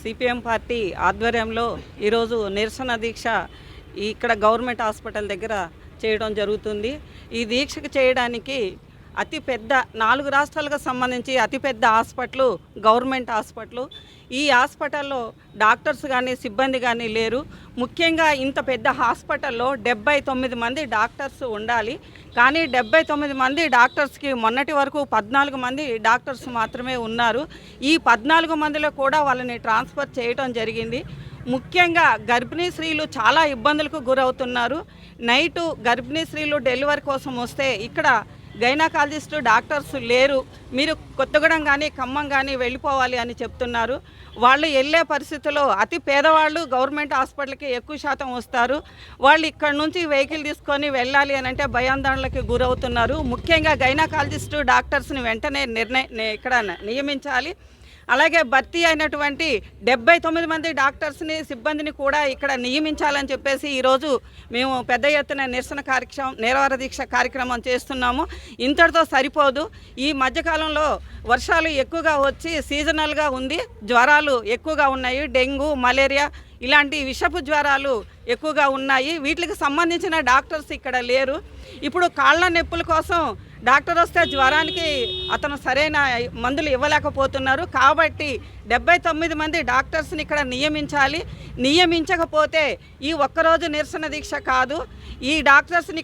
CPM party ఆధ్వర్యంలో ఈరోజు నిరసన దీక్ష ఇక్కడ గవర్నమెంట్ హాస్పిటల్ దగ్గర చేయడం జరుగుతుంది. ఈ దీక్షకు చేయడానికి అతిపెద్ద 4 రాష్ట్రాలకు సంబంధించి అతిపెద్ద హాస్పిటల్ గవర్నమెంట్ హాస్పిటల్. ఈ హాస్పిటల్లో డాక్టర్స్ కానీ సిబ్బంది కానీ లేరు. ముఖ్యంగా ఇంత పెద్ద హాస్పిటల్లో 79 మంది డాక్టర్స్ ఉండాలి. కానీ 79 మంది డాక్టర్స్కి మొన్నటి వరకు 14 మంది డాక్టర్స్ మాత్రమే ఉన్నారు. ఈ 14 మందిలో కూడా వాళ్ళని ట్రాన్స్ఫర్ చేయడం జరిగింది. ముఖ్యంగా గర్భిణీ స్త్రీలు చాలా ఇబ్బందులకు గురవుతున్నారు. నైటు గర్భిణీ స్త్రీలు డెలివరీ కోసం వస్తే ఇక్కడ గైనకాలజిస్టు డాక్టర్స్ లేరు. మీరు కొత్తగూడెం కానీ ఖమ్మం కానీ వెళ్ళిపోవాలి అని చెప్తున్నారు. వాళ్ళు వెళ్ళే పరిస్థితుల్లో అతి పేదవాళ్ళు గవర్నమెంట్ హాస్పిటల్కి ఎక్కువ శాతం వస్తారు. వాళ్ళు ఇక్కడ నుంచి వెహికల్ తీసుకొని వెళ్ళాలి అని అంటే భయాందోళనకి గురవుతున్నారు. ముఖ్యంగా గైనకాలజిస్టు డాక్టర్స్ని వెంటనే ఇక్కడ నియమించాలి. అలాగే భర్తీ అయినటువంటి 79 మంది డాక్టర్స్ని సిబ్బందిని కూడా ఇక్కడ నియమించాలని చెప్పేసి ఈరోజు మేము పెద్ద ఎత్తున నిరసన దీక్ష కార్యక్రమం చేస్తున్నాము. ఇంతటితో సరిపోదు. ఈ మధ్యకాలంలో వర్షాలు ఎక్కువగా వచ్చి సీజనల్గా ఉంది. జ్వరాలు ఎక్కువగా ఉన్నాయి. డెంగ్యూ, మలేరియా ఇలాంటి విషపు జ్వరాలు ఎక్కువగా ఉన్నాయి. వీటికి సంబంధించిన డాక్టర్స్ ఇక్కడ లేరు. ఇప్పుడు కాళ్ళ నొప్పుల కోసం డాక్టర్ వస్తే జ్వరానికి అతను సరైన మందులు ఇవ్వలేకపోతున్నారు. కాబట్టి 79 మంది డాక్టర్స్ని ఇక్కడ నియమించాలి. నియమించకపోతే ఈ ఒక్కరోజు నిరసన దీక్ష కాదు. ఈ డాక్టర్స్ని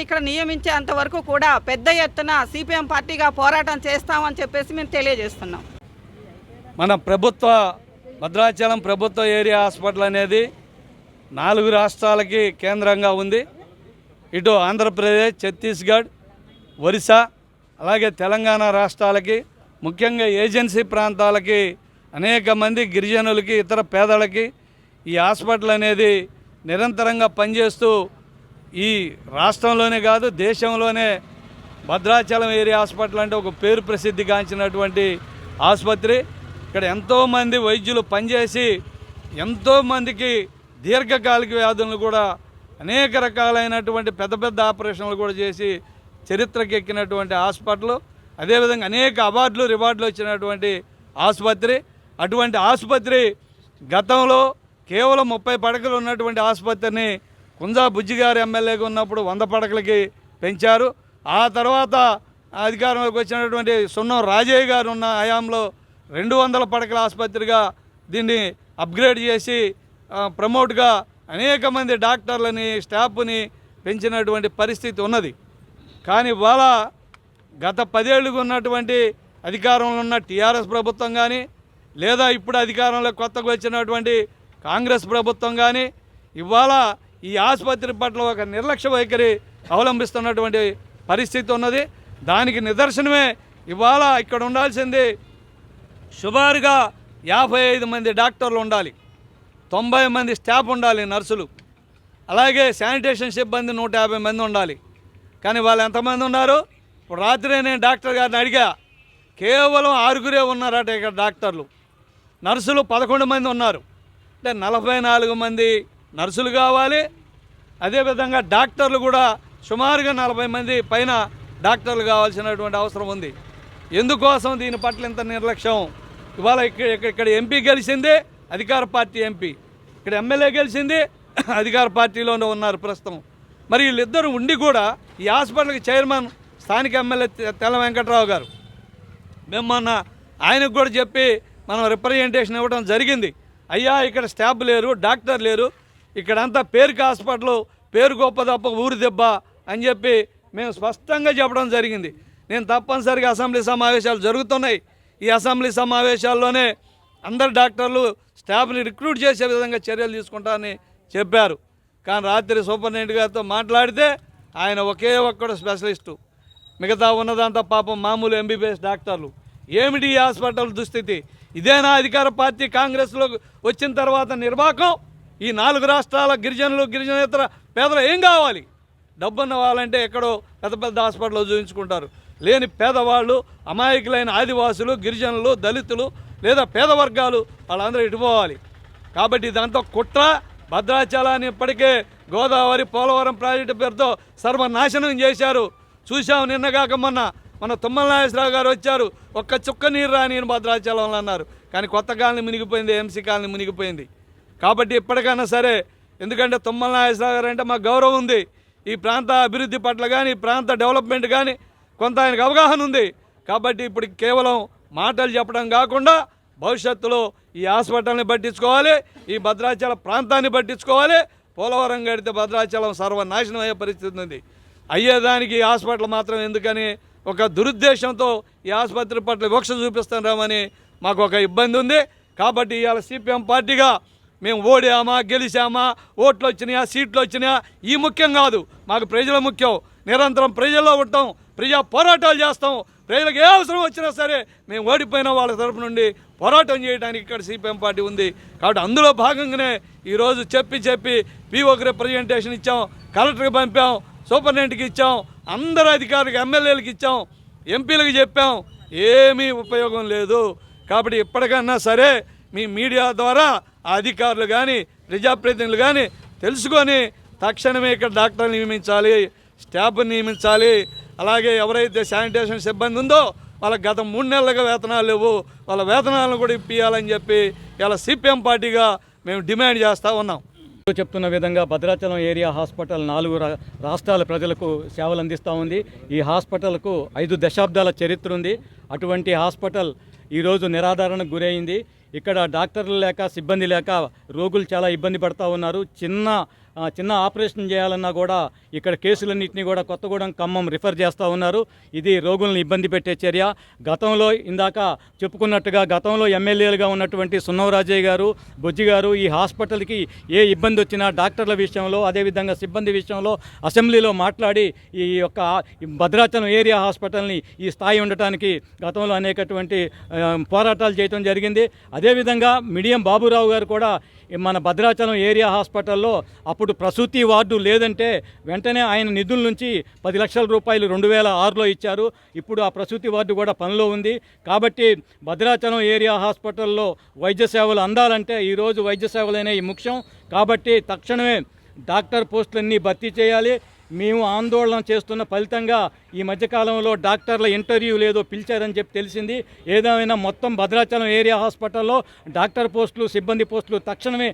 ఇక్కడ నియమించేంత వరకు కూడా పెద్ద ఎత్తున సిపిఎం పార్టీగా పోరాటం చేస్తామని చెప్పేసి మేము తెలియజేస్తున్నాం. మన భద్రాచలం ప్రభుత్వ ఏరియా హాస్పిటల్ అనేది 4 రాష్ట్రాలకి కేంద్రంగా ఉంది. ఇటు ఆంధ్రప్రదేశ్, ఛత్తీస్గఢ్, ఒరిస్సా అలాగే తెలంగాణ రాష్ట్రాలకి, ముఖ్యంగా ఏజెన్సీ ప్రాంతాలకి అనేక మంది గిరిజనులకి ఇతర పేదలకి ఈ హాస్పిటల్ అనేది నిరంతరంగా పనిచేస్తూ ఈ రాష్ట్రంలోనే కాదు దేశంలోనే భద్రాచలం ఏరియా హాస్పిటల్ అంటే ఒక పేరు ప్రసిద్ధిగాంచినటువంటి ఆసుపత్రి. ఇక్కడ ఎంతోమంది వైద్యులు పనిచేసి ఎంతోమందికి దీర్ఘకాలిక వ్యాధులను కూడా అనేక రకాలైనటువంటి పెద్ద పెద్ద ఆపరేషన్లు కూడా చేసి చరిత్రకి ఎక్కినటువంటి హాస్పిటల్. అదేవిధంగా అనేక అవార్డులు రివార్డులు వచ్చినటువంటి ఆసుపత్రి. అటువంటి ఆసుపత్రి గతంలో కేవలం 30 పడకలు ఉన్నటువంటి ఆసుపత్రిని కుంజా బుజ్జిగారు ఎమ్మెల్యేగా ఉన్నప్పుడు 100 పడకలకి పెంచారు. ఆ తర్వాత అధికారంలోకి వచ్చినటువంటి సున్నం రాజయ్య గారు ఉన్న హయాంలో 200 పడకల ఆసుపత్రిగా దీన్ని అప్గ్రేడ్ చేసి ప్రమోట్గా అనేక మంది డాక్టర్లని స్టాఫ్ని పెంచినటువంటి పరిస్థితి ఉన్నది. కానీ ఇవాళ గత 10 ఏళ్ళుగా ఉన్నటువంటి అధికారంలో ఉన్న టీఆర్ఎస్ ప్రభుత్వం కానీ లేదా ఇప్పుడు అధికారంలో కొత్తగా వచ్చినటువంటి కాంగ్రెస్ ప్రభుత్వం కానీ ఇవాళ ఈ ఆసుపత్రి పట్ల ఒక నిర్లక్ష్య వైఖరి అవలంబిస్తున్నటువంటి పరిస్థితి ఉన్నది. దానికి నిదర్శనమే ఇవాళ ఇక్కడ ఉండాల్సింది సుమారుగా 55 మంది డాక్టర్లు ఉండాలి, 90 మంది స్టాఫ్ ఉండాలి, నర్సులు, అలాగే శానిటేషన్ సిబ్బంది 150 మంది ఉండాలి. కానీ వాళ్ళు ఎంతమంది ఉన్నారు? ఇప్పుడు రాత్రి నేను డాక్టర్ గారిని అడిగా, కేవలం 6 ఉన్నారట ఇక్కడ డాక్టర్లు. నర్సులు 11 మంది ఉన్నారు. అంటే 44 మంది నర్సులు కావాలి. అదేవిధంగా డాక్టర్లు కూడా సుమారుగా 40 మంది పైన డాక్టర్లు కావాల్సినటువంటి అవసరం ఉంది. ఎందుకోసం దీని పట్ల ఇంత నిర్లక్ష్యం? ఇవాళ ఇక్కడ ఎంపీ గెలిచింది అధికార పార్టీ ఎంపీ, ఇక్కడ ఎమ్మెల్యే గెలిచింది అధికార పార్టీలోనే ఉన్నారు ప్రస్తుతం. మరి వీళ్ళిద్దరూ ఉండి కూడా ఈ హాస్పిటల్కి చైర్మన్ స్థానిక ఎమ్మెల్యే తెల్ల వెంకట్రావు గారు, మేము మొన్న ఆయనకు కూడా చెప్పి మనం రిప్రజెంటేషన్ ఇవ్వడం జరిగింది. అయ్యా ఇక్కడ స్టాఫ్ లేరు, డాక్టర్ లేరు, ఇక్కడంతా పేరుకి హాస్పిటల్, పేరు గొప్ప తప్ప ఊరి దెబ్బ అని చెప్పి మేము స్పష్టంగా చెప్పడం జరిగింది. నేను తప్పనిసరిగా అసెంబ్లీ సమావేశాలు జరుగుతున్నాయి. ఈ అసెంబ్లీ సమావేశాల్లోనే అందరు డాక్టర్లు స్టాఫ్ని రిక్రూట్ చేసే విధంగా చర్యలు తీసుకుంటారని చెప్పారు. కానీ రాత్రి సూపరింటెండెంట్ గారితో మాట్లాడితే ఆయన ఒకే ఒక్కడు స్పెషలిస్టు, మిగతా ఉన్నదంతా పాపం మామూలు ఎంబీబీఎస్ డాక్టర్లు. ఏమిటి ఈ హాస్పిటల్ దుస్థితి? ఇదేనా అధికార పార్టీ కాంగ్రెస్లో వచ్చిన తర్వాత నిర్వాహకం? ఈ 4 రాష్ట్రాల గిరిజనులు, గిరిజనేతర పేదలు ఏం కావాలి? డబ్బున్న వాళ్ళంటే ఎక్కడో పెద్ద పెద్ద హాస్పిటల్లో చూపించుకుంటారు. లేని పేదవాళ్ళు, అమాయకులైన ఆదివాసులు, గిరిజనులు, దళితులు లేదా పేద వర్గాలు వాళ్ళందరూ ఇటుపోవాలి. కాబట్టి ఇదంతా కుట్ర. భద్రాచలాన్ని ఇప్పటికే గోదావరి, పోలవరం ప్రాజెక్టు పేరుతో సర్వనాశనం చేశారు. చూసాం నిన్నగాక మొన్న మన తుమ్మల నాగేశ్వరరావు గారు వచ్చారు, ఒక్క చుక్క నీరు రాని భద్రాచలంలో అన్నారు. కానీ కొత్త కాలనీ మునిగిపోయింది, ఎంసీ కాలనీ మునిగిపోయింది. కాబట్టి ఇప్పటికైనా సరే, ఎందుకంటే తుమ్మల నాగేశ్వరరావు గారు అంటే మాకు గౌరవం ఉంది. ఈ ప్రాంత అభివృద్ధి పట్ల కానీ, ఈ ప్రాంత డెవలప్మెంట్ కానీ కొంత ఆయనకు అవగాహన ఉంది. కాబట్టి ఇప్పుడు కేవలం మాటలు చెప్పడం కాకుండా భవిష్యత్తులో ఈ హాస్పిటల్ని పట్టించుకోవాలి, ఈ భద్రాచల ప్రాంతాన్ని పట్టించుకోవాలి. పోలవరం కడితే భద్రాచలం సర్వనాశనం అయ్యే పరిస్థితి ఉంది. అయ్యేదానికి ఈ హాస్పిటల్ మాత్రం ఎందుకని ఒక దురుద్దేశంతో ఈ ఆసుపత్రి పట్ల వివక్ష చూపిస్తున్నామని మాకు ఒక ఇబ్బంది ఉంది. కాబట్టి ఇవాళ సిపిఎం పార్టీగా మేము ఓడామా, గెలిచామా, ఓట్లు వచ్చినాయా, సీట్లు వచ్చినాయా, ఈ ముఖ్యం కాదు. మాకు ప్రజల ముఖ్యం. నిరంతరం ప్రజల్లో ఉంటాం, ప్రజా పోరాటాలు చేస్తాం. ప్రజలకు ఏ అవసరం వచ్చినా సరే మేము ఓడిపోయిన వాళ్ళ తరపు నుండి పోరాటం చేయడానికి ఇక్కడ సిపిఎం పార్టీ ఉంది. కాబట్టి అందులో భాగంగానే ఈరోజు చెప్పి పీఓకి రిప్రజెంటేషన్ ఇచ్చాం, కలెక్టర్కి పంపాం, సూపరింటెండెంట్కి ఇచ్చాం, అందరు అధికారులకు, ఎమ్మెల్యేలకు ఇచ్చాం, ఎంపీలకు చెప్పాం. ఏమీ ఉపయోగం లేదు. కాబట్టి ఇప్పటికన్నా సరే మీ మీడియా ద్వారా ఆ అధికారులు కానీ, ప్రజాప్రతినిధులు కానీ తెలుసుకొని తక్షణమే ఇక్కడ డాక్టర్లు నియమించాలి, స్టాఫ్ని నియమించాలి. అలాగే ఎవరైతే శానిటేషన్ సిబ్బంది ఉందో వాళ్ళకి గత 3 నెలలుగా వేతనాలు లేవు, వాళ్ళ వేతనాలను కూడా ఇప్పియాలని చెప్పి ఇలా సిపిఎం పార్టీగా మేము డిమాండ్ చేస్తూ ఉన్నాం. చెప్తున్న విధంగా భద్రాచలం ఏరియా హాస్పిటల్ 4 రాష్ట్రాల ప్రజలకు సేవలు అందిస్తూ ఉంది. ఈ హాస్పిటల్కు 5 దశాబ్దాల చరిత్ర ఉంది. అటువంటి హాస్పిటల్ ఈరోజు నిరాధారణకు గురైంది. ఇక్కడ డాక్టర్లు లేక, సిబ్బంది లేక రోగులు చాలా ఇబ్బంది పడుతూ ఉన్నారు. చిన్న ఆపరేషన్ చేయాలన్నా కూడా ఇక్కడ కేసులన్నింటినీ కూడా కొత్తగూడెం, ఖమ్మం రిఫర్ చేస్తూ ఉన్నారు. ఇది రోగులను ఇబ్బంది పెట్టే చర్య. గతంలో ఇందాక చెప్పుకున్నట్టుగా గతంలో ఎమ్మెల్యేలుగా ఉన్నటువంటి సున్నవరాజయ్య గారు, బొజ్జి గారు ఈ హాస్పిటల్కి ఏ ఇబ్బంది వచ్చినా డాక్టర్ల విషయంలో, అదేవిధంగా సిబ్బంది విషయంలో అసెంబ్లీలో మాట్లాడి ఈ యొక్క భద్రాచలం ఏరియా హాస్పిటల్ని ఈ స్థాయి ఉండటానికి గతంలో అనేకటువంటి పోరాటాలు చేయడం జరిగింది. అదేవిధంగా మిడియం బాబురావు గారు కూడా మన భద్రాచలం ఏరియా హాస్పిటల్లో అప్పుడు ప్రసూతి వార్డు లేదంటే వెంటనే ఆయన నిధుల నుంచి 10 లక్షల రూపాయలు 2006లో ఇచ్చారు. ఇప్పుడు ఆ ప్రసూతి వార్డు కూడా పనిలో ఉంది. కాబట్టి భద్రాచలం ఏరియా హాస్పిటల్లో వైద్య సేవలు అందాలంటే ఈరోజు వైద్య సేవలనే ఈ ముఖ్యం. కాబట్టి తక్షణమే డాక్టర్ పోస్టులన్నీ భర్తీ చేయాలి. మేము ఆందోళన చేస్తున్న ఫలితంగా ఈ మధ్యకాలంలో డాక్టర్ల ఇంటర్వ్యూ లేదో పిలిచారని చెప్పి తెలిసింది. ఏదేమైనా మొత్తం భద్రాచలం ఏరియా హాస్పిటల్లో డాక్టర్ పోస్టులు, సిబ్బంది పోస్టులు తక్షణమే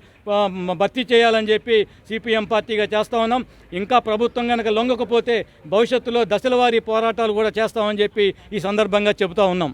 భర్తీ చేయాలని చెప్పి సిపిఎం పార్టీగా చేస్తూ ఉన్నాం. ఇంకా ప్రభుత్వం కనుక లొంగకపోతే భవిష్యత్తులో దశలవారీ పోరాటాలు కూడా చేస్తామని చెప్పి ఈ సందర్భంగా చెబుతూ ఉన్నాం.